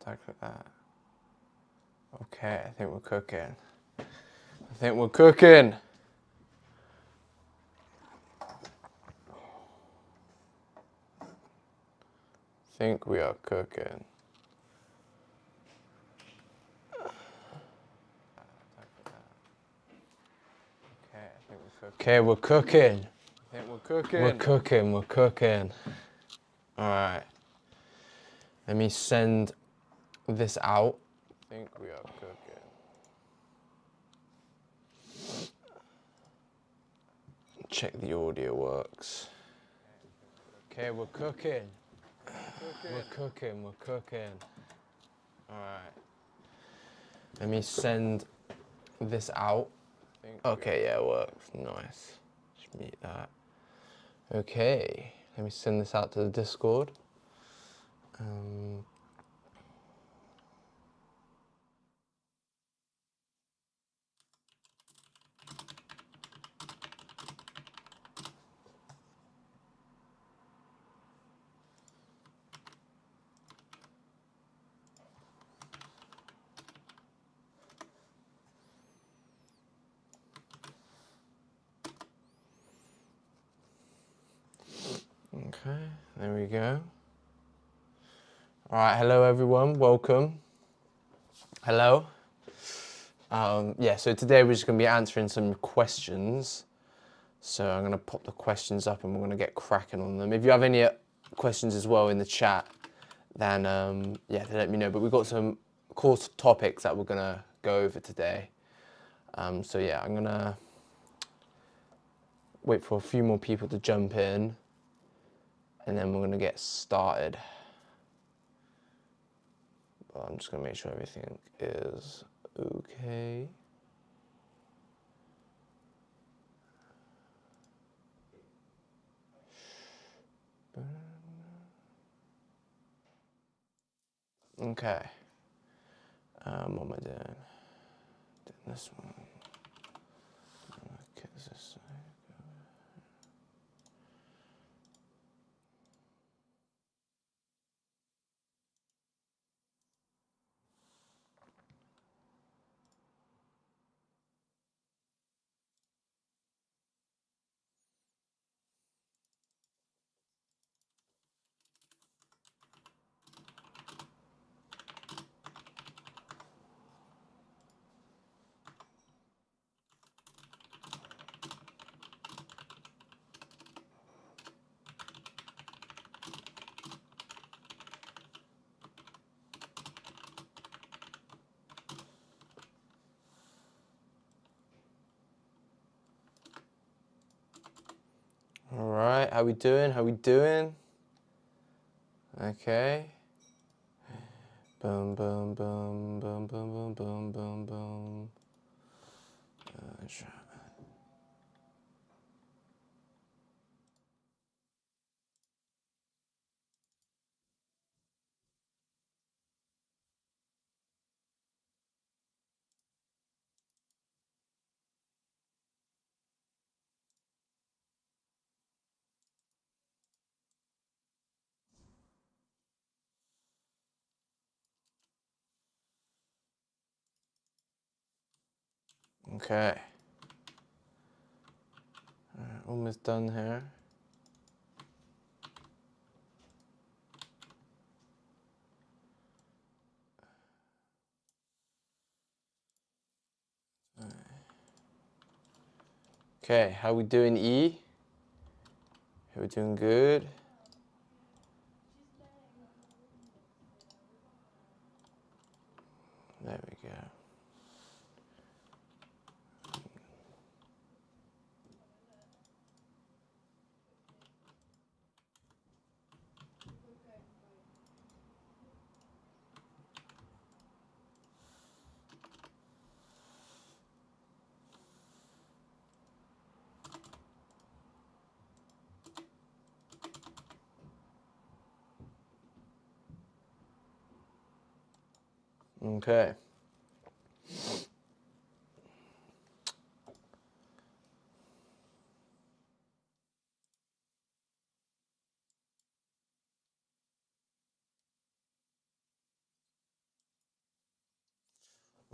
Like that. Okay, I think we're cooking. I think we're cooking. I think we are cooking. Okay, we're cooking. I think we're cooking. We're cooking, we're cooking. All right. Let me send this out. I think we are cooking. Check the audio works. Okay, we're cooking. We're cooking, we're cooking. All right. Let me send this out. Okay, yeah, it works. Nice. Just mute that. Okay, let me send this out to the Discord. Okay, there we go. All right, hello everyone, welcome. Hello. Yeah, so today we're just going to be answering some questions. So I'm going to pop the questions up and we're going to get cracking on them. If you have any questions as well in the chat, then yeah, let me know. But we've got some course topics that we're going to go over today. So yeah, I'm going to wait for a few more people to jump in and then we're going to get started. But I'm just going to make sure everything is okay. Okay. What am I doing? Doing this one. Okay, this is all right. How we doing? How we doing? Okay. Boom, boom, boom, boom, boom, boom, boom, boom, boom. Okay. All right, almost done here. Okay, how we doing, E? Are we doing good? There we go. Okay.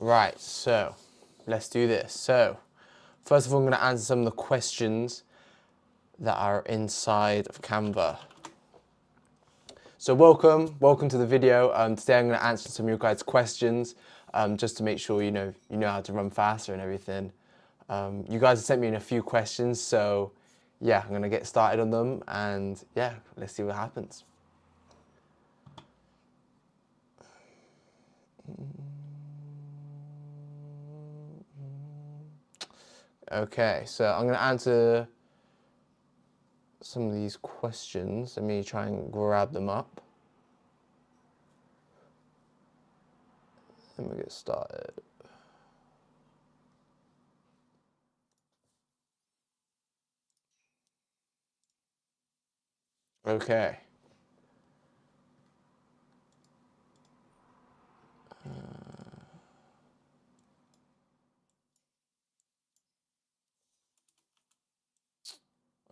Right, so let's do this. So first of all, I'm going to answer some of the questions that are inside of Canva. So welcome to the video. Today I'm going to answer some of your guys' questions, just to make sure you know how to run faster and everything. You guys have sent me in a few questions, so yeah, I'm going to get started on them, and yeah, let's see what happens. Okay, so I'm going to answer some of these questions. Let me try and grab them up. Let me get started. Okay.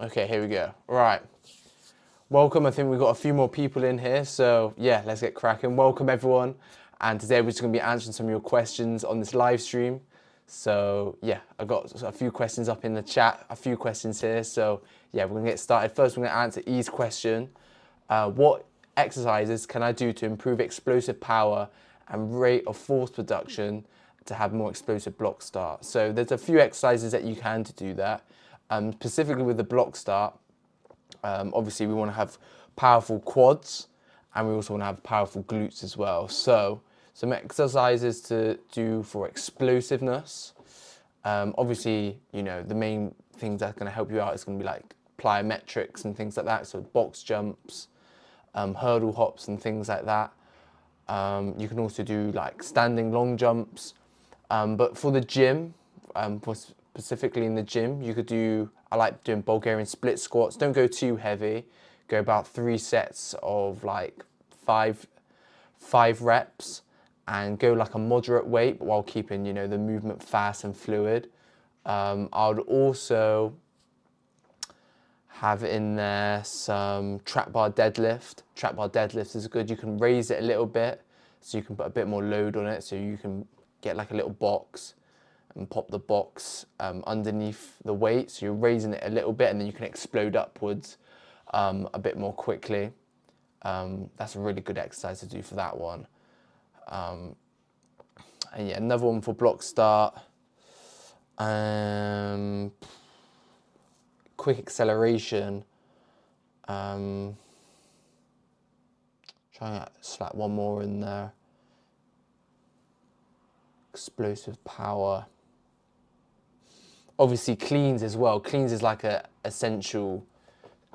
Okay, here we go. Right. Welcome. I think we've got a few more people in here, so yeah, let's get cracking. Welcome everyone. And today we're just going to be answering some of your questions on this live stream. So yeah, I've got a few questions up in the chat, a few questions here. So yeah, we're going to get started. First, we're going to answer E's question. What exercises can I do to improve explosive power and rate of force production to have more explosive block start? So there's a few exercises that you can to do that. Specifically with the block start, obviously we want to have powerful quads, and we also want to have powerful glutes as well. So some exercises to do for explosiveness. Obviously, the main things that are going to help you out is going to be like plyometrics and things like that. So box jumps, hurdle hops and things like that. You can also do like standing long jumps. But for the gym, specifically in the gym, I like doing Bulgarian split squats. Don't go too heavy. Go about 3 sets of like five reps, and go like a moderate weight, but while keeping, the movement fast and fluid. I would also have in there some trap bar deadlift. Trap bar deadlift is good. You can raise it a little bit, so you can put a bit more load on it, so you can get like a little box and pop the box underneath the weight, so you're raising it a little bit, and then you can explode upwards a bit more quickly. That's a really good exercise to do for that one. And yeah, another one for block start. Quick acceleration. Trying to slap one more in there. Explosive power. Obviously cleans as well. Cleans is like a essential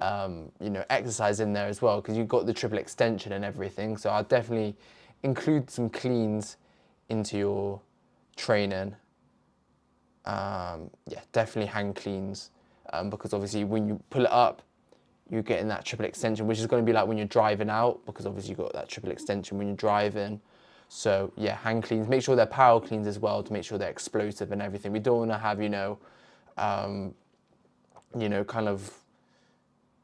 exercise in there as well, because you've got the triple extension and everything. So I'll definitely include some cleans into your training. Yeah, definitely hang cleans, because obviously when you pull it up, you're getting that triple extension, which is going to be like when you're driving out, because obviously you've got that triple extension when you're driving. So yeah, hang cleans. Make sure they're power cleans as well, to make sure they're explosive and everything. We don't want to have, kind of,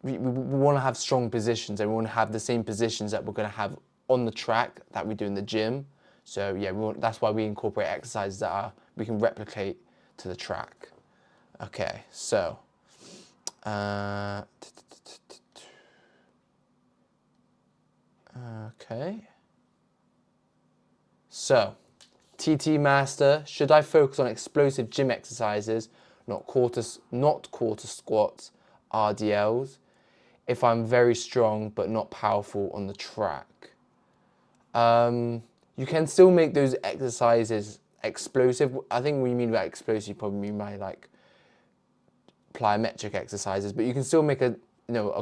we want to have strong positions, and we want to have the same positions that we're going to have on the track that we do in the gym. So yeah, that's why we incorporate exercises that we can replicate to the track. Okay, so okay. So, TT Master, should I focus on explosive gym exercises, not quarter squats, RDLs, if I'm very strong but not powerful on the track? You can still make those exercises explosive. I think when you mean by explosive, you probably mean by like plyometric exercises, but you can still make a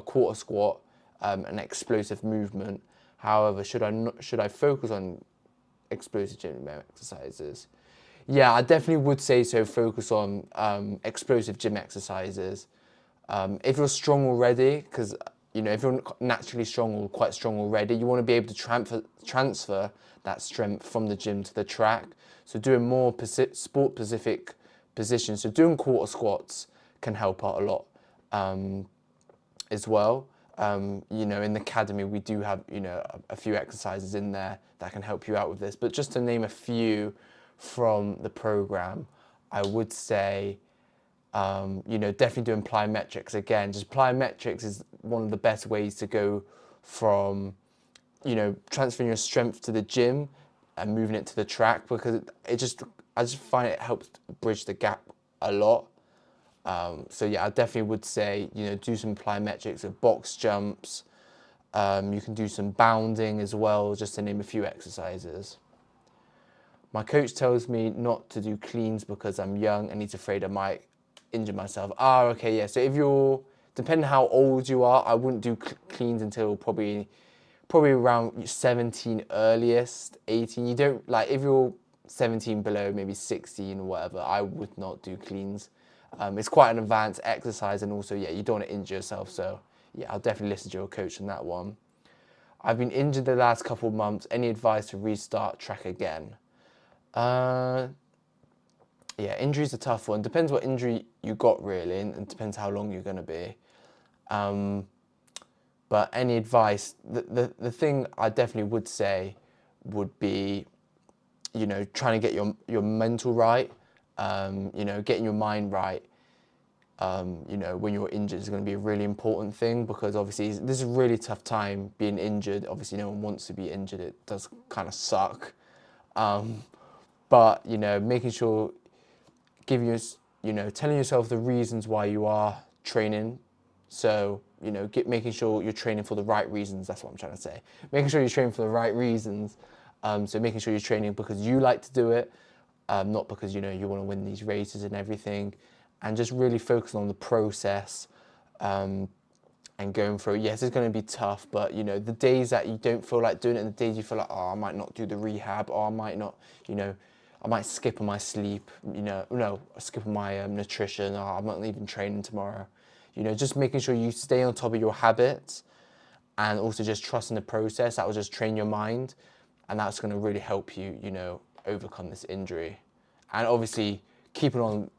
quarter squat an explosive movement. However, should I focus on explosive gym exercises? Yeah, I definitely would say so. Focus on explosive gym exercises. If you're strong already, because if you're naturally strong or quite strong already, you want to be able to transfer that strength from the gym to the track. So doing more sport-specific positions, so doing quarter squats can help out a lot as well. In the academy we do have a few exercises in there that can help you out with this. But just to name a few from the program, I would say, definitely doing plyometrics. Again, just plyometrics is one of the best ways to go from, transferring your strength to the gym and moving it to the track, because I just find it helps bridge the gap a lot. So yeah, I definitely would say, do some plyometrics with box jumps. You can do some bounding as well, just to name a few exercises. My coach tells me not to do cleans because I'm young and he's afraid I might injure myself. Okay, yeah. So depending how old you are, I wouldn't do cleans until probably around 17 earliest, 18. You don't, like, if you're 17 below, maybe 16 or whatever, I would not do cleans. It's quite an advanced exercise, and also, yeah, you don't want to injure yourself. So yeah, I'll definitely listen to your coach on that one. I've been injured the last couple of months. Any advice to restart track again? Yeah, injury's a tough one. Depends what injury you got, really, and depends how long you're going to be. But any advice, the thing I definitely would say would be, trying to get your mental right, getting your mind right, when you're injured is going to be a really important thing, because obviously this is a really tough time being injured. Obviously no one wants to be injured. It does kind of suck. But, making sure, telling yourself the reasons why you are training. So, making sure you're training for the right reasons. That's what I'm trying to say. Making sure you're training for the right reasons. So making sure you're training because you like to do it, not because, you want to win these races and everything. And just really focus on the process, and going through. Yes, it's going to be tough, but, the days that you don't feel like doing it, and the days you feel like, I might not do the rehab, or I might not, I might skip on my sleep, skip on my nutrition, or I'm not even training tomorrow. Just making sure you stay on top of your habits, and also just trusting the process. That will just train your mind, and that's going to really help you, overcome this injury. And obviously keeping on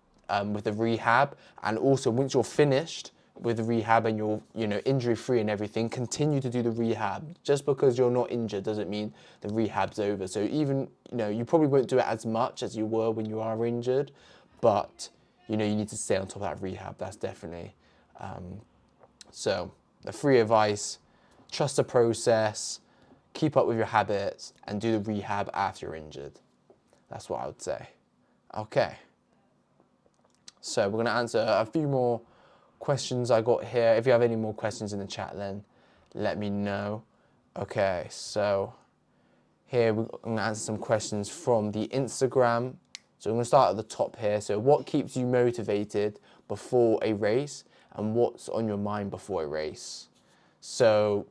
with the rehab, and also once you're finished with the rehab and you're injury free and everything, continue to do the rehab. Just because you're not injured doesn't mean the rehab's over. So even you probably won't do it as much as you were when you are injured, but you need to stay on top of that rehab. That's definitely so the free advice: trust the process, keep up with your habits, and do the rehab after you're injured. That's what I would say. Okay, so we're going to answer a few more questions I got here. If you have any more questions in the chat, then let me know. Okay, so here we're going to answer some questions from the Instagram. So I'm going to start at the top here. So what keeps you motivated before a race, and what's on your mind before a race? So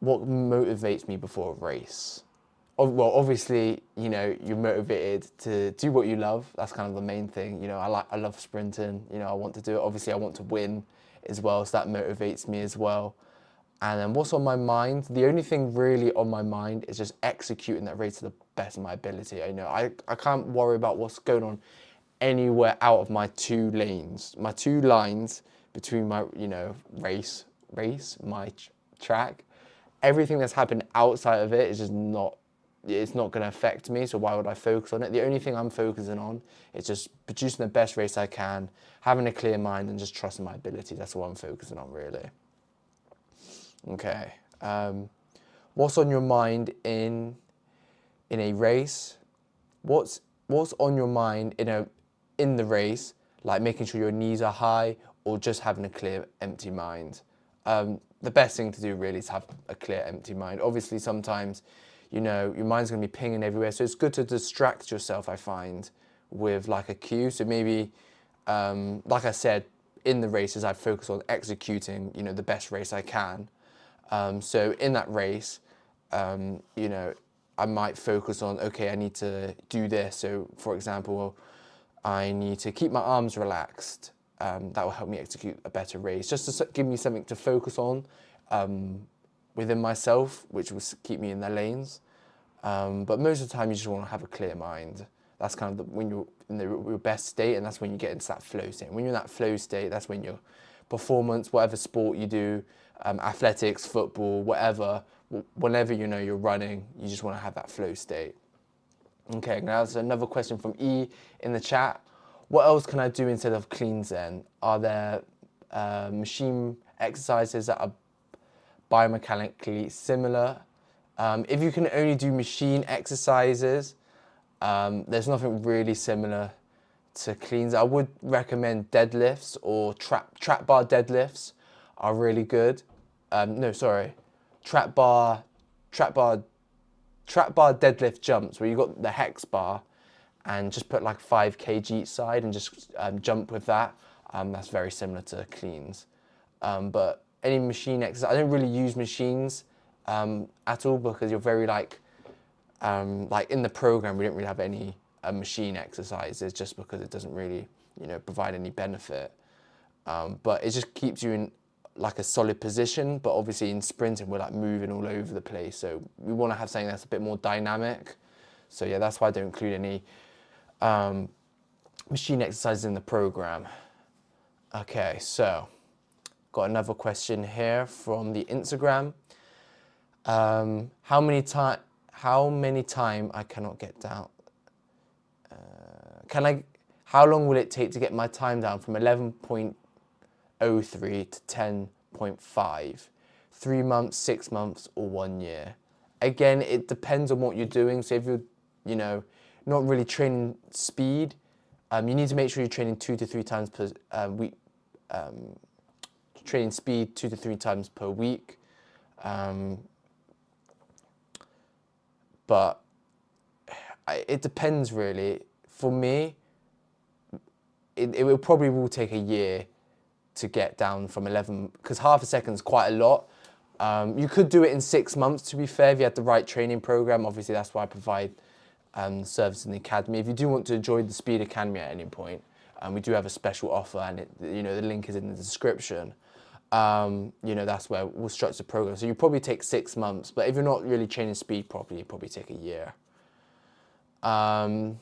what motivates me before a race? Well, obviously, you're motivated to do what you love. That's kind of the main thing. I love sprinting. I want to do it. Obviously, I want to win as well, so that motivates me as well. And then what's on my mind? The only thing really on my mind is just executing that race to the best of my ability. I can't worry about what's going on anywhere out of my two lanes. My two lines between my, race, my track. Everything that's happened outside of it is just not, it's not going to affect me, so why would I focus on it? The only thing I'm focusing on is just producing the best race I can, having a clear mind, and just trusting my ability. That's what I'm focusing on, really. Okay. What's on your mind in a race? What's on your mind in the race, like making sure your knees are high, or just having a clear, empty mind? The best thing to do really is have a clear, empty mind. Obviously, sometimes, your mind's going to be pinging everywhere, so it's good to distract yourself, I find, with like a cue. So maybe, like I said, in the races, I focus on executing, the best race I can. So in that race, I might focus on, okay, I need to do this. So for example, I need to keep my arms relaxed. That will help me execute a better race, just to give me something to focus on within myself, which will keep me in the lanes. But most of the time, you just want to have a clear mind. That's kind of when you're in your best state, and that's when you get into that flow state. When you're in that flow state, that's when you're performance, whatever sport you do, athletics, football, whatever, whenever you know you're running, you just want to have that flow state. Okay, now there's another question from E in the chat. What else can I do instead of cleans then? Are there machine exercises that are biomechanically similar? If you can only do machine exercises, there's nothing really similar to cleans. I would recommend deadlifts or trap bar deadlifts are really good. Trap bar deadlift jumps where you got the hex bar and just put like 5 kg each side and just jump with that. That's very similar to cleans. But any machine exercise, I don't really use machines at all because you're very like in the program we don't really have any machine exercises just because it doesn't really provide any benefit. But it just keeps you in like a solid position, but obviously in sprinting we're like moving all over the place, so we want to have something that's a bit more dynamic. So yeah, that's why I don't include any machine exercises in the program. Okay, so got another question here from the Instagram. How many time I cannot get down? How long will it take to get my time down from 11.03 to 10.5? 3 months, 6 months, or 1 year? Again, it depends on what you're doing. So if you're, not really training speed, you need to make sure you're training 2 to 3 times per week. Training speed 2 to 3 times per week. But it depends really. For me, it will probably take a year to get down from 11, because half a second is quite a lot. You could do it in 6 months, to be fair, if you had the right training program. Obviously, that's why I provide service in the academy. If you do want to join the Speed Academy at any point, we do have a special offer, and the link is in the description. That's where we'll structure the program. So you probably take 6 months, but if you're not really training speed properly, you probably take a year. Now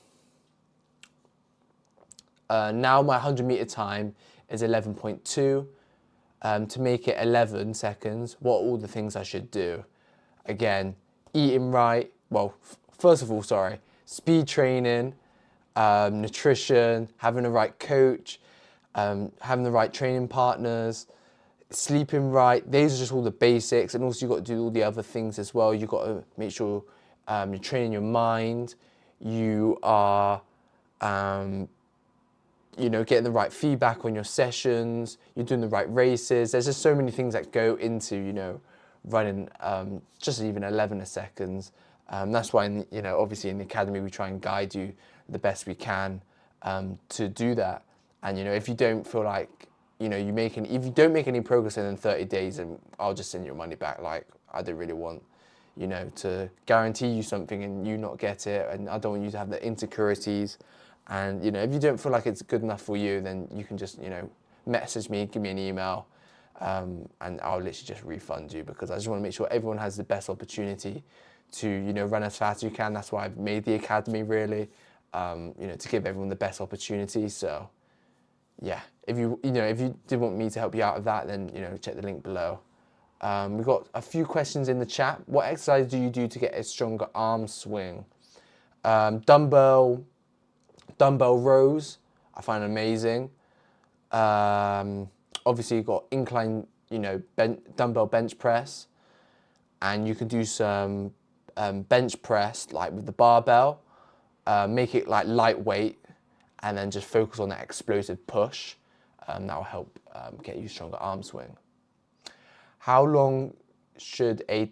my 100-meter time is 11.2. To make it 11 seconds, what are all the things I should do? Again, eating right. Well, first of all, speed training, nutrition, having the right coach, having the right training partners, sleeping right. These are just all the basics, and also you've got to do all the other things as well. You've got to make sure you're training your mind. You are getting the right feedback on your sessions, you're doing the right races. There's just so many things that go into, running just even 11 seconds. That's why, obviously in the academy, we try and guide you the best we can to do that. And, if you don't feel like, if you don't make any progress in 30 days, then I'll just send your money back. Like, I don't really want, to guarantee you something and you not get it. And I don't want you to have the insecurities. And, if you don't feel like it's good enough for you, then you can just, message me, give me an email, and I'll literally just refund you, because I just want to make sure everyone has the best opportunity to, run as fast as you can. That's why I've made the academy, really, to give everyone the best opportunity. So, yeah, if you did want me to help you out with that, then, check the link below. We've got a few questions in the chat. What exercise do you do to get a stronger arm swing? Dumbbell rows, I find amazing. Obviously you've got incline, dumbbell bench press, and you can do some bench press like with the barbell, make it like lightweight, and then just focus on that explosive push. That will help get you stronger arm swing. How long should a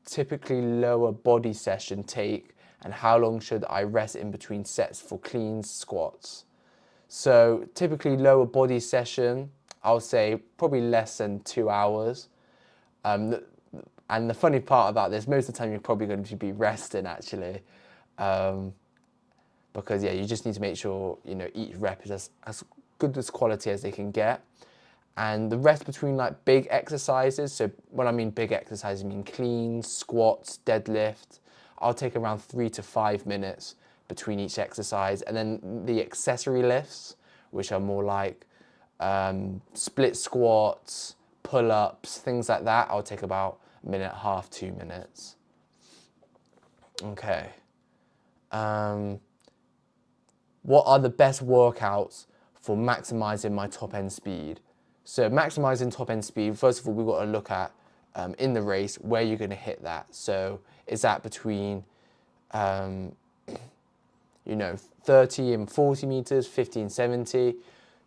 typically lower body session take, and how long should I rest in between sets for clean squats? So typically lower body session, I'll say probably less than 2 hours. And the funny part about this, most of the time you're probably going to be resting actually. Because yeah, you just need to make sure, each rep is as good as quality as they can get. And the rest between like big exercises, so when I mean big exercises, I mean cleans, squats, deadlift, I'll take around 3 to 5 minutes between each exercise. And then the accessory lifts, which are more like split squats, pull-ups, things like that, I'll take about a minute and a half, 2 minutes. Okay. What are the best workouts for maximizing my top end speed? So maximizing top end speed, first of all, we've got to look at in the race where you're going to hit that. So is that between, 30 and 40 meters, 50 and 70?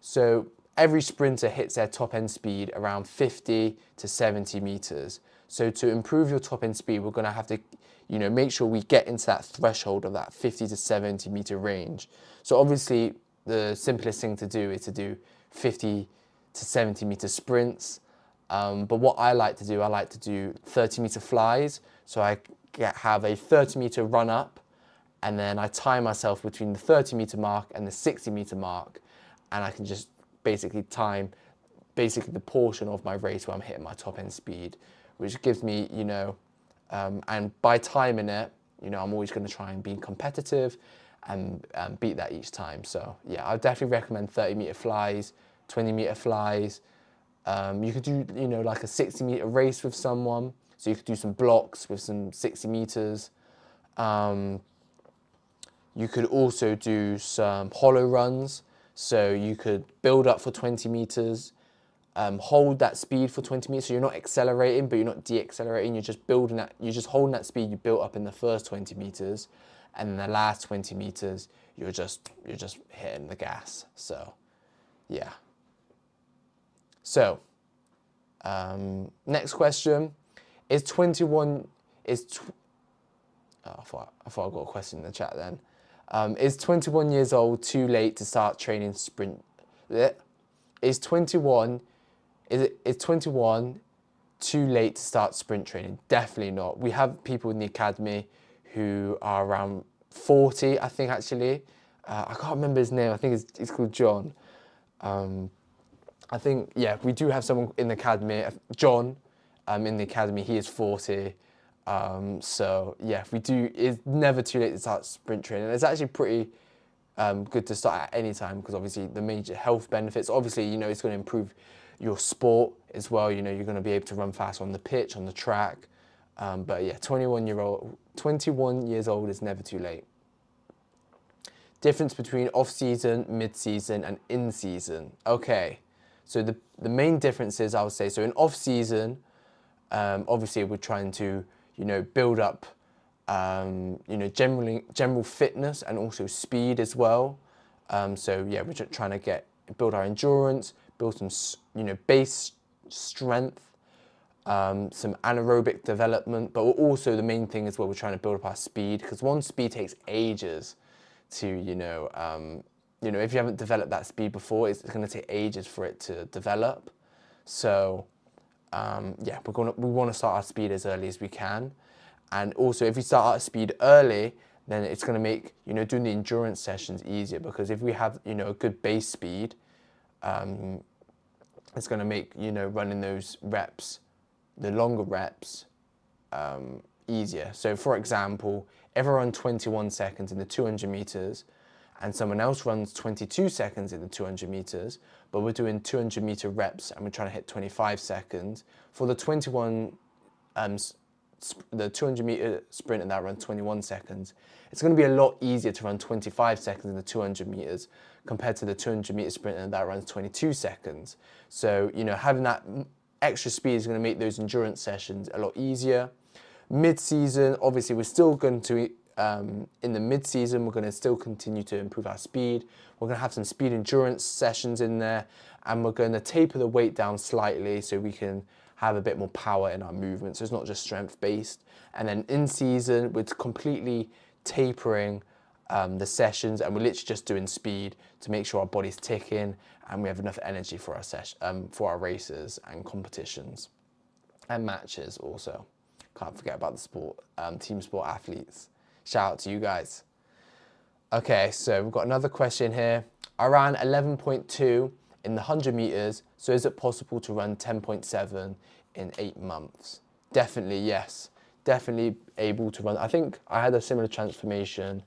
So every sprinter hits their top end speed around 50 to 70 meters. So to improve your top end speed, we're going to have to, make sure we get into that threshold of that 50 to 70 meter range. So obviously the simplest thing to do is to do 50 to 70 meter sprints. But what I like to do 30 meter flies. So I have a 30 meter run up, and then I time myself between the 30 meter mark and the 60 meter mark. And I can just basically time the portion of my race where I'm hitting my top end speed, which gives me, and by timing it, I'm always going to try and be competitive and beat that each time. So yeah, I definitely recommend 30 meter flies, 20 meter flies. You could do, like a 60 meter race with someone. So you could do some blocks with some 60 meters. You could also do some hollow runs. So you could build up for 20 meters, hold that speed for 20 meters. So you're not accelerating, but you're not de-accelerating. You're just building that, you're just holding that speed you built up in the first 20 meters. And then the last 20 meters, you're just hitting the gas. So yeah. So next question is 21 is I thought I got a question in the chat then. Is 21 years old too late to start training sprint? Is 21 too late to start sprint training? Definitely not. We have people in the academy who are around 40, I think actually. I can't remember his name. I think it's called John. I think, yeah, we do have someone in the academy, John, in the academy. He is 40. So yeah, it's never too late to start sprint training. It's actually pretty good to start at any time, because obviously the major health benefits, obviously, it's going to improve your sport as well. You're going to be able to run fast on the pitch, on the track. But yeah, 21 years old is never too late. Difference between off-season, mid-season, and in-season. Okay, so the main differences, I would say, so in off-season, obviously we're trying to, build up, general fitness and also speed as well. So yeah, we're just trying to build our endurance, build some, base strength, some anaerobic development, but also the main thing as well, we're trying to build up our speed, because speed takes ages to, if you haven't developed that speed before, it's going to take ages for it to develop. So yeah, we want to start our speed as early as we can. And also, if we start our speed early, then it's going to make, doing the endurance sessions easier, because if we have, a good base speed, it's going to make, running those reps, the longer reps, easier. So for example, if I run 21 seconds in the 200 meters and someone else runs 22 seconds in the 200 meters, but we're doing 200 meter reps and we're trying to hit 25 seconds, for the 200 meter sprint and that run 21 seconds, it's going to be a lot easier to run 25 seconds in the 200 meters compared to the 200 meter sprint and that runs 22 seconds. So, having that extra speed is going to make those endurance sessions a lot easier. Mid-season, obviously, we're still going to, in the mid-season, we're going to still continue to improve our speed. We're going to have some speed endurance sessions in there, and we're going to taper the weight down slightly so we can have a bit more power in our movement. So it's not just strength-based. And then in season, we're completely tapering the sessions, and we're literally just doing speed to make sure our body's ticking and we have enough energy for for our races and competitions and matches also. Can't forget about the sport, team sport athletes. Shout out to you guys. Okay, so we've got another question here. I ran 11.2 in the 100 meters, so is it possible to run 10.7 in 8 months? Definitely, yes. Definitely able to run. I think I had a similar transformation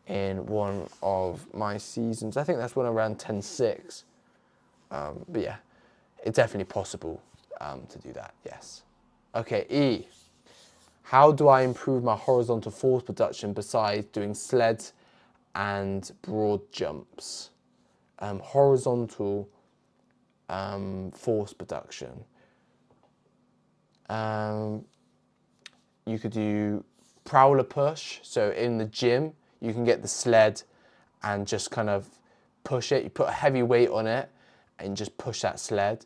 in one of my seasons. I think that's when I ran 10.6. But yeah, it's definitely possible to do that, yes. Okay, E. How do I improve my horizontal force production besides doing sleds and broad jumps? Horizontal force production. You could do prowler push. So in the gym, you can get the sled and just kind of push it. You put a heavy weight on it and just push that sled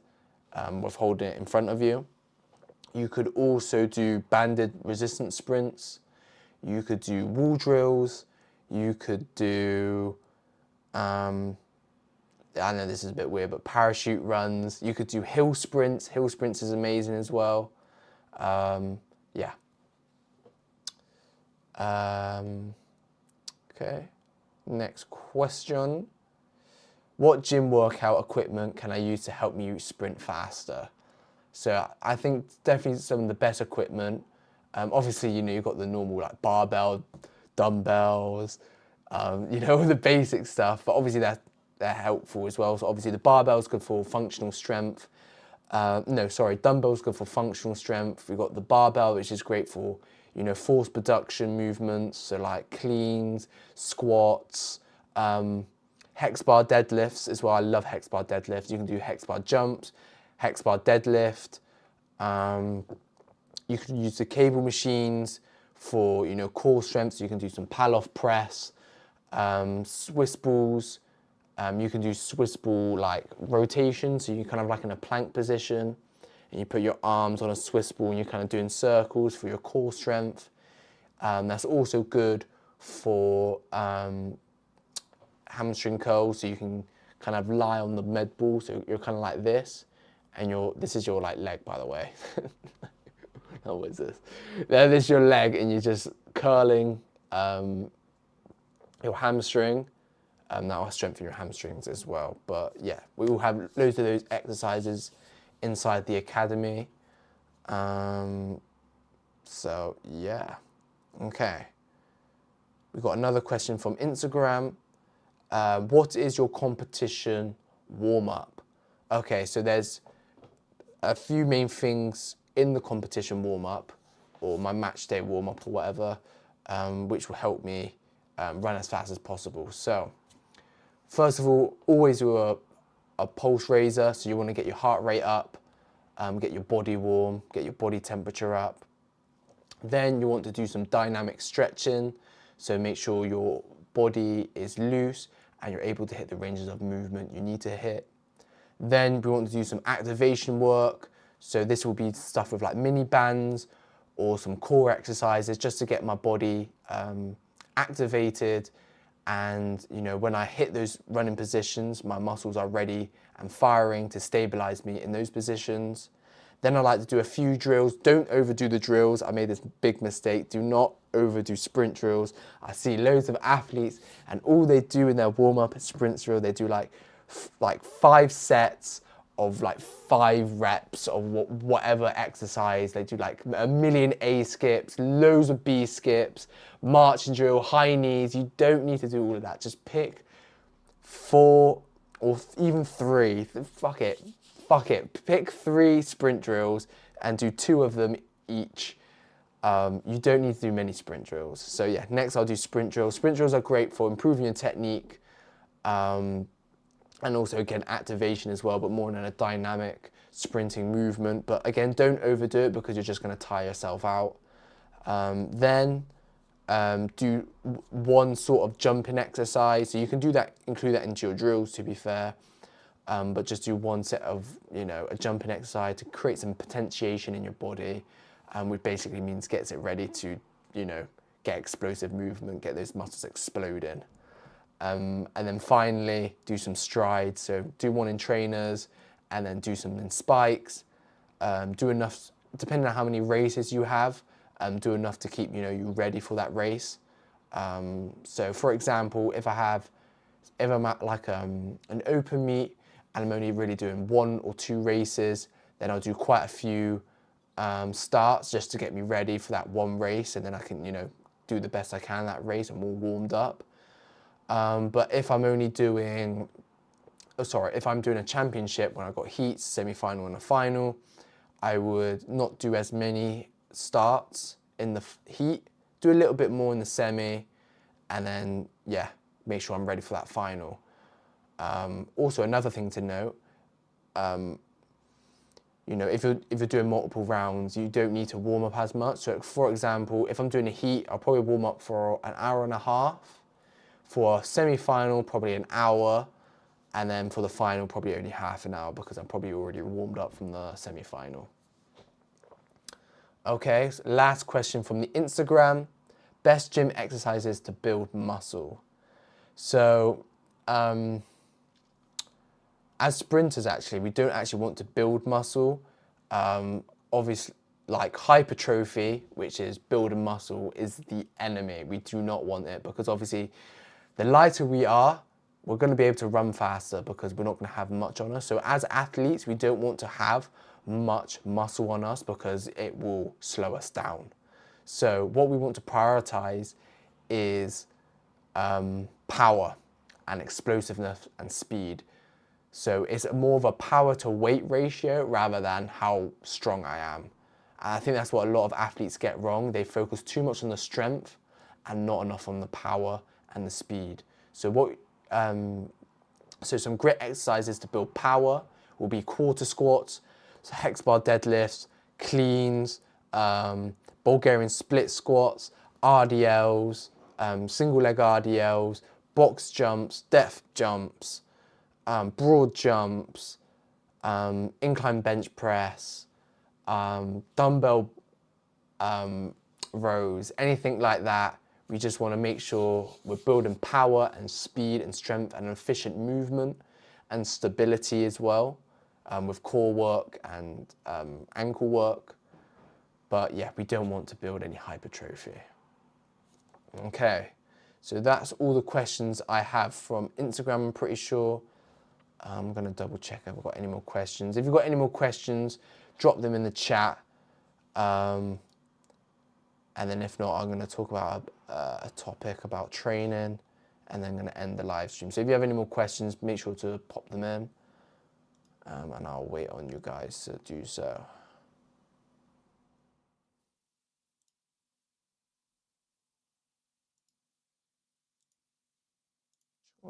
with holding it in front of you. You could also do banded resistance sprints. You could do wall drills. You could do, I know this is a bit weird, but parachute runs. You could do hill sprints. Hill sprints is amazing as well. Yeah. Okay. Next question. What gym workout equipment can I use to help me sprint faster? So I think definitely some of the best equipment. Obviously, you've got the normal like barbell, dumbbells, all the basic stuff. But obviously they're helpful as well. So obviously the barbell's good for functional strength. Dumbbell's good for functional strength. We've got the barbell, which is great for force production movements. So like cleans, squats, hex bar deadlifts as well. I love hex bar deadlifts. You can do hex bar jumps, hex bar deadlift. You can use the cable machines for core strength. So you can do some Pallof press, Swiss balls. You can do Swiss ball like rotation. So you're kind of like in a plank position, and you put your arms on a Swiss ball, and you're kind of doing circles for your core strength. That's also good for hamstring curls. So you can kind of lie on the med ball. So you're kind of like this. And this is your like leg, by the way. Oh, what is this? This is your leg, and you're just curling your hamstring. That will strengthen your hamstrings as well. But yeah, we will have loads of those exercises inside the academy. So yeah, okay. We've got another question from Instagram. What is your competition warm-up? Okay, so there's a few main things in the competition warm-up, or my match day warm-up or whatever, which will help me run as fast as possible. So first of all, always do a pulse raiser. So you want to get your heart rate up, get your body warm, get your body temperature up. Then you want to do some dynamic stretching. So make sure your body is loose and you're able to hit the ranges of movement you need to hit. Then we want to do some activation work. So this will be stuff with like mini bands or some core exercises just to get my body activated. And when I hit those running positions, my muscles are ready and firing to stabilize me in those positions. Then I like to do a few drills. Don't overdo the drills. I made this big mistake. Do not overdo sprint drills. I see loads of athletes and all they do in their warm-up is sprint drill. They do like 5 sets of like 5 reps of whatever exercise. They do like a million A skips, loads of B skips, marching drill, high knees. You don't need to do all of that. Just pick 4 or even 3. Fuck it. Pick 3 sprint drills and do 2 of them each. You don't need to do many sprint drills. So yeah, next I'll do sprint drills. Sprint drills are great for improving your technique. And also again activation as well, but more in a dynamic sprinting movement. But again, don't overdo it because you're just going to tire yourself out. Then do one sort of jumping exercise. So you can do that, include that into your drills to be fair, but just do one set of a jumping exercise to create some potentiation in your body, which basically means gets it ready to get explosive movement, get those muscles exploding. And then finally, do some strides. So do one in trainers and then do some in spikes. Do enough, depending on how many races you have, do enough to keep you ready for that race. So for example, if I'm at like an open meet and I'm only really doing 1 or 2 races, then I'll do quite a few starts just to get me ready for that one race, and then I can do the best I can that race and all warmed up. But if I'm only doing if I'm doing a championship when I've got heats, semi-final and a final, I would not do as many starts in the heat, do a little bit more in the semi, and then, yeah, make sure I'm ready for that final. Also, another thing to note, you know, if you're doing multiple rounds, you don't need to warm up as much. So, for example, if I'm doing a heat, I'll probably warm up for an hour and a half. For a semi-final, probably an hour. And then for the final, probably only half an hour because I'm probably already warmed up from the semi-final. Okay, so last question from the Instagram. Best gym exercises to build muscle. So, as sprinters, actually, we don't actually want to build muscle. Obviously, like hypertrophy, which is building muscle, is the enemy. We do not want it because obviously, the lighter we are, we're going to be able to run faster because we're not going to have much on us. So as athletes, we don't want to have much muscle on us because it will slow us down. So what we want to prioritize is power and explosiveness and speed. So it's more of a power to weight ratio rather than how strong I am. And I think that's what a lot of athletes get wrong. They focus too much on the strength and not enough on the power and the speed. So so some great exercises to build power will be quarter squats, so hex bar deadlifts, cleans, Bulgarian split squats, RDLs, single leg RDLs, box jumps, depth jumps, broad jumps, incline bench press, dumbbell rows, anything like that. We just want to make sure we're building power and speed and strength and efficient movement and stability as well, with core work and ankle work. But yeah, we don't want to build any hypertrophy. Okay, so that's all the questions I have from Instagram, I'm pretty sure. I'm going to double check if I've got any more questions. If you've got any more questions, drop them in the chat. And then if not, I'm going to talk about a topic about training and then going to end the live stream. So if you have any more questions, make sure to pop them in. And I'll wait on you guys to do so.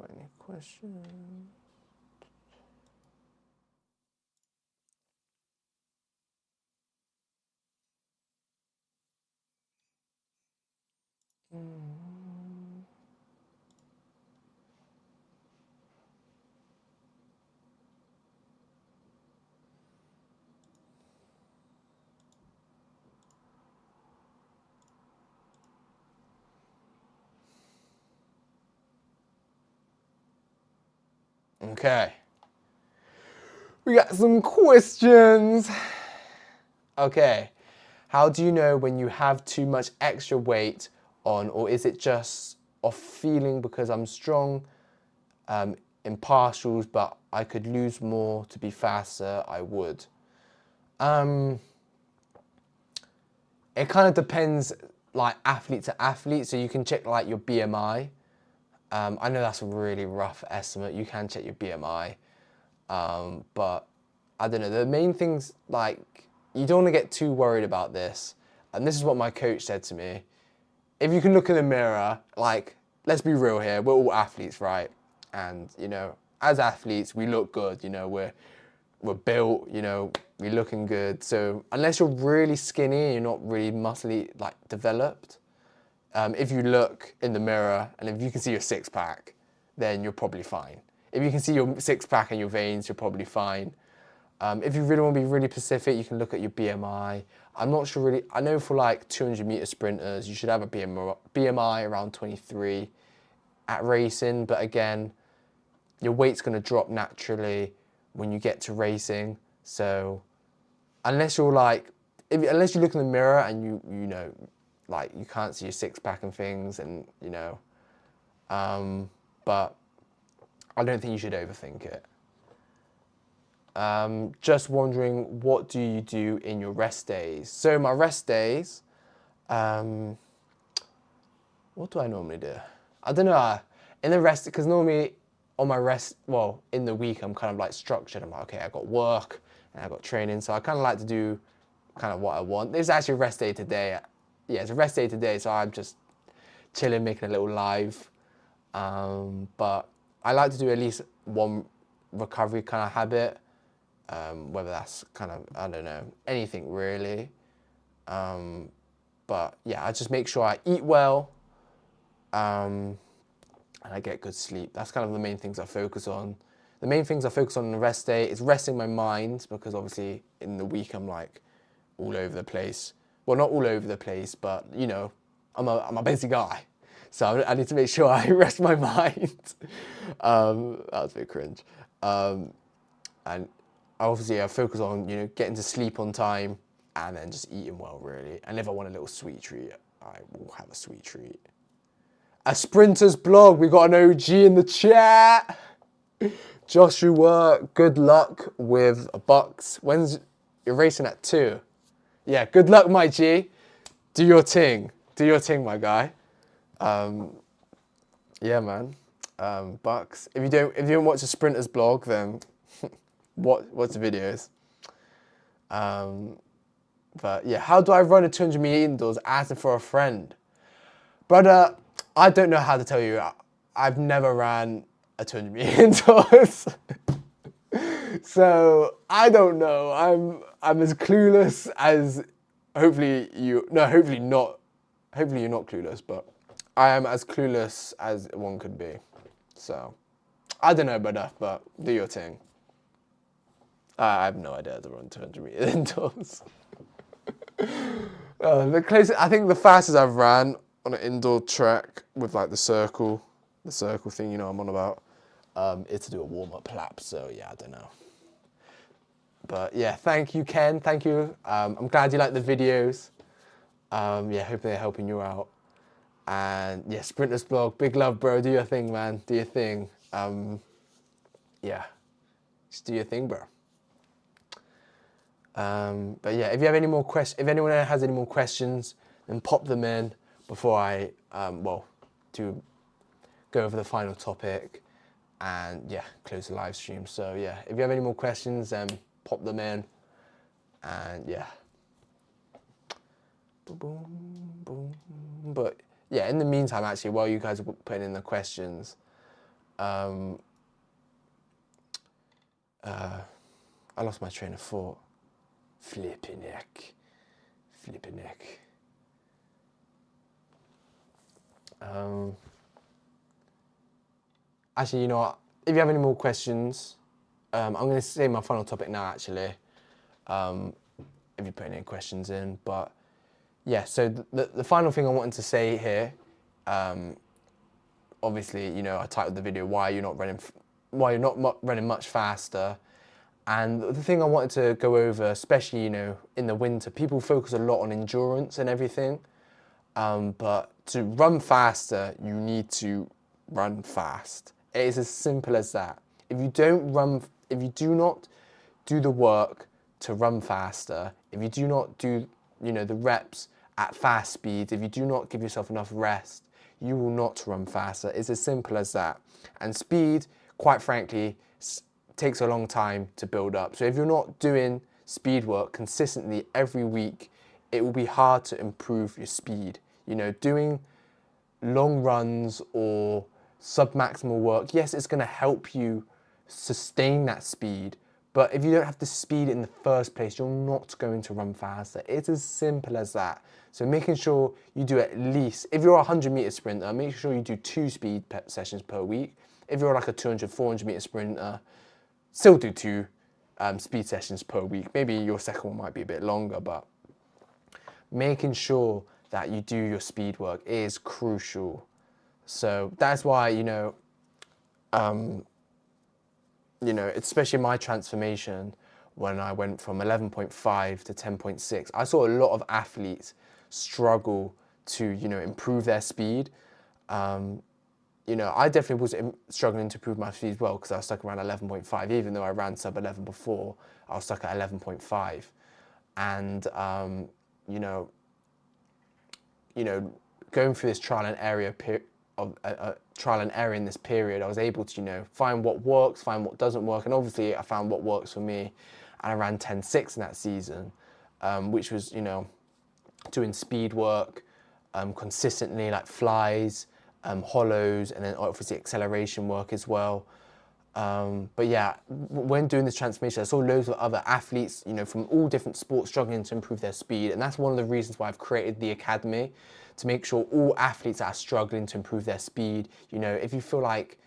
Any questions? Okay. We got some questions. Okay. How do you know when you have too much extra weight on, or is it just a feeling because I'm strong in partials, but I could lose more to be faster, I would? It kind of depends, like athlete to athlete. So you can check like your BMI. I know that's a really rough estimate. You can check your BMI, but I don't know. The main things, like, you don't want to get too worried about this. And this is what my coach said to me. If you can look in the mirror, like, let's be real here. We're all athletes, right? And, you know, as athletes, we look good. You know, we're built, you know, we're looking good. So unless you're really skinny, you're not really muscly, like, developed, if you look in the mirror and if you can see your six pack, then you're probably fine. If you can see your six pack and your veins, you're probably fine. If you really want to be really specific, you can look at your BMI. I'm not sure really, I know for like 200 meter sprinters, you should have a BMI around 23 at racing, but again, your weight's going to drop naturally when you get to racing. So unless you're like, unless you look in the mirror and you know, like you can't see your six pack and things, and you know, but I don't think you should overthink it. Just wondering, what do you do in your rest days? So my rest days, what do I normally do? I don't know. In the rest, because normally on my rest, well, in the week, I'm kind of like structured. I'm like, okay, I got work and I got training. So I kind of like to do kind of what I want. There's actually a rest day today. Yeah, it's a rest day today. So I'm just chilling, making a little live. But I like to do at least one recovery kind of habit. Whether that's kind of, I don't know, anything really. But yeah, I just make sure I eat well. And I get good sleep. That's kind of the main things I focus on. The main things I focus on the rest day is resting my mind, because obviously in the week I'm like all over the place. Well, not all over the place, but you know, I'm a busy guy. So I need to make sure I rest my mind. That was a bit cringe. And obviously I focus on, you know, getting to sleep on time and then just eating well, really. And if I want a little sweet treat, I will have a sweet treat. A Sprinters blog, we got an OG in the chat. Joshua, good luck with a Bucks. You're racing at 2? Yeah, good luck, my G. Do your thing. Do your thing, my guy. Yeah, man. Bucks. If you don't watch the Sprinters blog, then watch the videos. But yeah, how do I run a 200 meter indoors? Asking for a friend, brother. I don't know how to tell you. I've never ran a 200 meter indoors, so I don't know. I'm as clueless as hopefully not. Hopefully you're not clueless, but I am as clueless as one could be. So I don't know, brother, but do your thing. I have no idea how to run 200 meter indoors. The closest, I think the fastest I've ran on an indoor track with like the circle thing, you know I'm on about, is to do a warm-up lap. So yeah, I don't know. But yeah, thank you, Ken. Thank you. I'm glad you like the videos. Yeah, hope they're helping you out. And yeah, Sprinters blog, big love, bro. Do your thing, man. Do your thing. Yeah, just do your thing, bro. But yeah, if you have any more questions, if anyone has any more questions, then pop them in before I, to go over the final topic and yeah, close the live stream. So yeah, if you have any more questions, then pop them in and yeah. Boom, boom. But yeah, in the meantime, actually, while you guys are putting in the questions, I lost my train of thought. Flipping heck. Actually, you know what? If you have any more questions, I'm going to say my final topic now, actually. If you're putting any questions in, but yeah. So the final thing I wanted to say here, obviously, you know, I titled the video "Why you're not running much faster." And the thing I wanted to go over, especially, you know, in the winter, people focus a lot on endurance and everything. But to run faster, you need to run fast. It is as simple as that. If you do not do the work to run faster, if you do not do, you know, the reps at fast speed, if you do not give yourself enough rest, you will not run faster. It's as simple as that. And speed, quite frankly, takes a long time to build up. So if you're not doing speed work consistently every week, it will be hard to improve your speed. You know, doing long runs or sub-maximal work, yes, it's going to help you sustain that speed, but if you don't have the speed in the first place, you're not going to run faster. It's as simple as that. So making sure you do at least, if you're a 100 meter sprinter, make sure you do 2 speed sessions per week. If you're like a 200, 400 meter sprinter, still do 2 speed sessions per week. Maybe your second one might be a bit longer, but making sure that you do your speed work is crucial. So that's why, especially my transformation when I went from 11.5 to 10.6, I saw a lot of athletes struggle to, improve their speed. I definitely was struggling to improve my speed as well, because I was stuck around 11.5. Even though I ran sub 11 before, I was stuck at 11.5. And, going through this trial and error of trial and error in this period, I was able to, you know, find what works, find what doesn't work, and obviously I found what works for me, and I ran 10.6 in that season, which was, you know, doing speed work consistently, like flies, hollows, and then obviously acceleration work as well. But yeah, when doing this transformation, I saw loads of other athletes, you know, from all different sports struggling to improve their speed. And that's one of the reasons why I've created the academy, to make sure all athletes that are struggling to improve their speed, you know, if you feel like,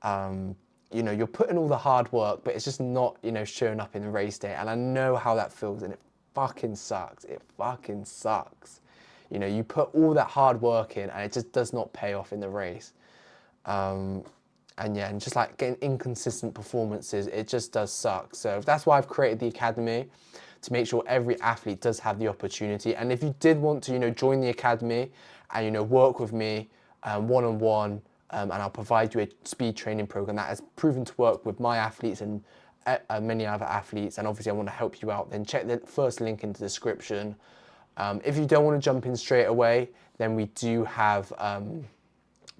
you know, you're putting all the hard work, but it's just not, you know, showing up in the race day. And I know how that feels, and it fucking sucks. It fucking sucks. You know, you put all that hard work in and it just does not pay off in the race. And yeah, and just like getting inconsistent performances, it just does suck. So that's why I've created the academy, to make sure every athlete does have the opportunity. And if you did want to, you know, join the academy and, you know, work with me one-on-one, and I'll provide you a speed training program that has proven to work with my athletes and many other athletes, and obviously I want to help you out, then check the first link in the description. If you don't want to jump in straight away, then we do have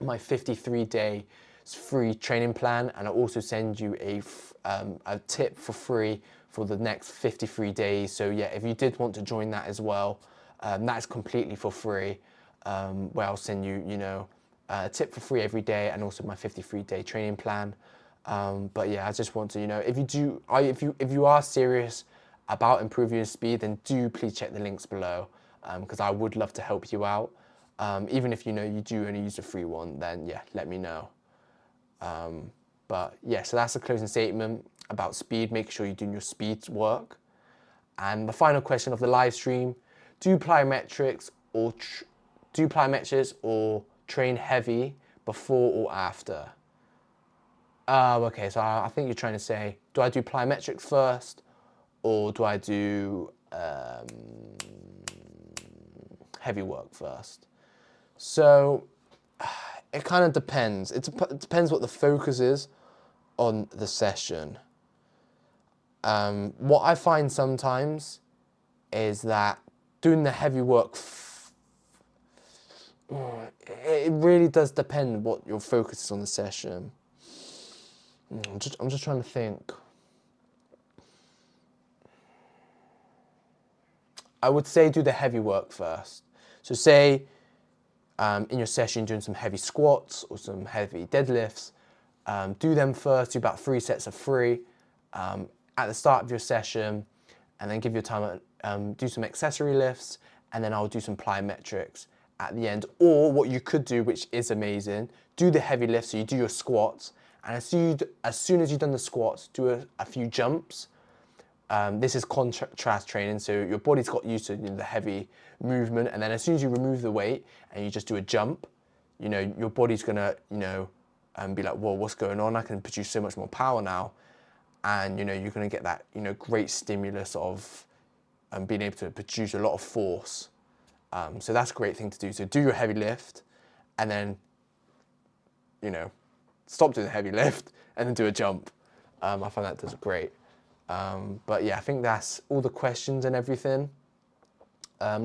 my 53-day free training plan, and I'll also send you a tip for free for the next 53 days. So yeah, if you did want to join that as well, that's completely for free, where I'll send you, you know, a tip for free every day, and also my 53-day training plan. But yeah, I just want to, you know, if you are serious about improving your speed, then do please check the links below, because I would love to help you out. Even if, you know, you do only use a free one, then yeah, let me know. But yeah, so that's the closing statement about speed. Make sure you're doing your speed work. And the final question of the live stream: do plyometrics or train heavy before or after? Okay, so I think you're trying to say, do I do plyometrics first, or do I do heavy work first? So it kind of depends. It depends what the focus is on the session. What I find sometimes is that doing the heavy work, it really does depend what your focus is on the session. I'm just trying to think. I would say do the heavy work first. So say in your session doing some heavy squats or some heavy deadlifts, do them first, do about 3 sets of 3 at the start of your session, and then give your time, do some accessory lifts, and then I'll do some plyometrics at the end. Or what you could do, which is amazing, do the heavy lifts, so you do your squats, and as soon as you've done the squats, do a few jumps. This is contrast training, so your body's got used to, you know, the heavy movement, and then as soon as you remove the weight and you just do a jump, you know, your body's gonna, you know, be like, whoa, what's going on? I can produce so much more power now. And, you know, you're gonna get that, you know, great stimulus of being able to produce a lot of force. So that's a great thing to do. So do your heavy lift, and then, you know, stop doing the heavy lift and then do a jump. I find that does great. But yeah, I think that's all the questions and everything. Yeah,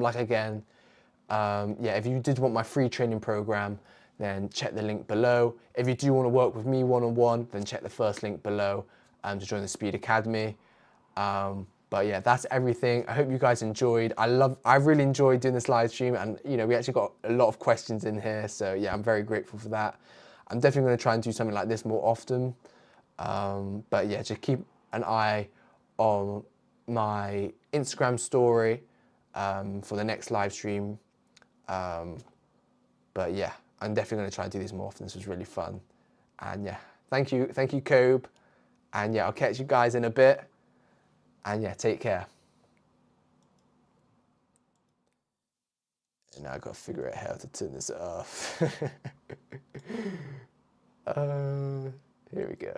if you did want my free training program, then check the link below. If you do want to work with me one-on-one, then check the first link below to join the Speed Academy. But yeah, that's everything. I hope you guys enjoyed. I really enjoyed doing this live stream, and you know, we actually got a lot of questions in here. So yeah, I'm very grateful for that. I'm definitely going to try and do something like this more often. But yeah, just keep an eye on my Instagram story for the next live stream. But yeah, I'm definitely going to try and do these more often. This was really fun. And yeah, thank you, Kobe. And yeah, I'll catch you guys in a bit. And yeah, take care. And now I've got to figure out how to turn this off. Here we go.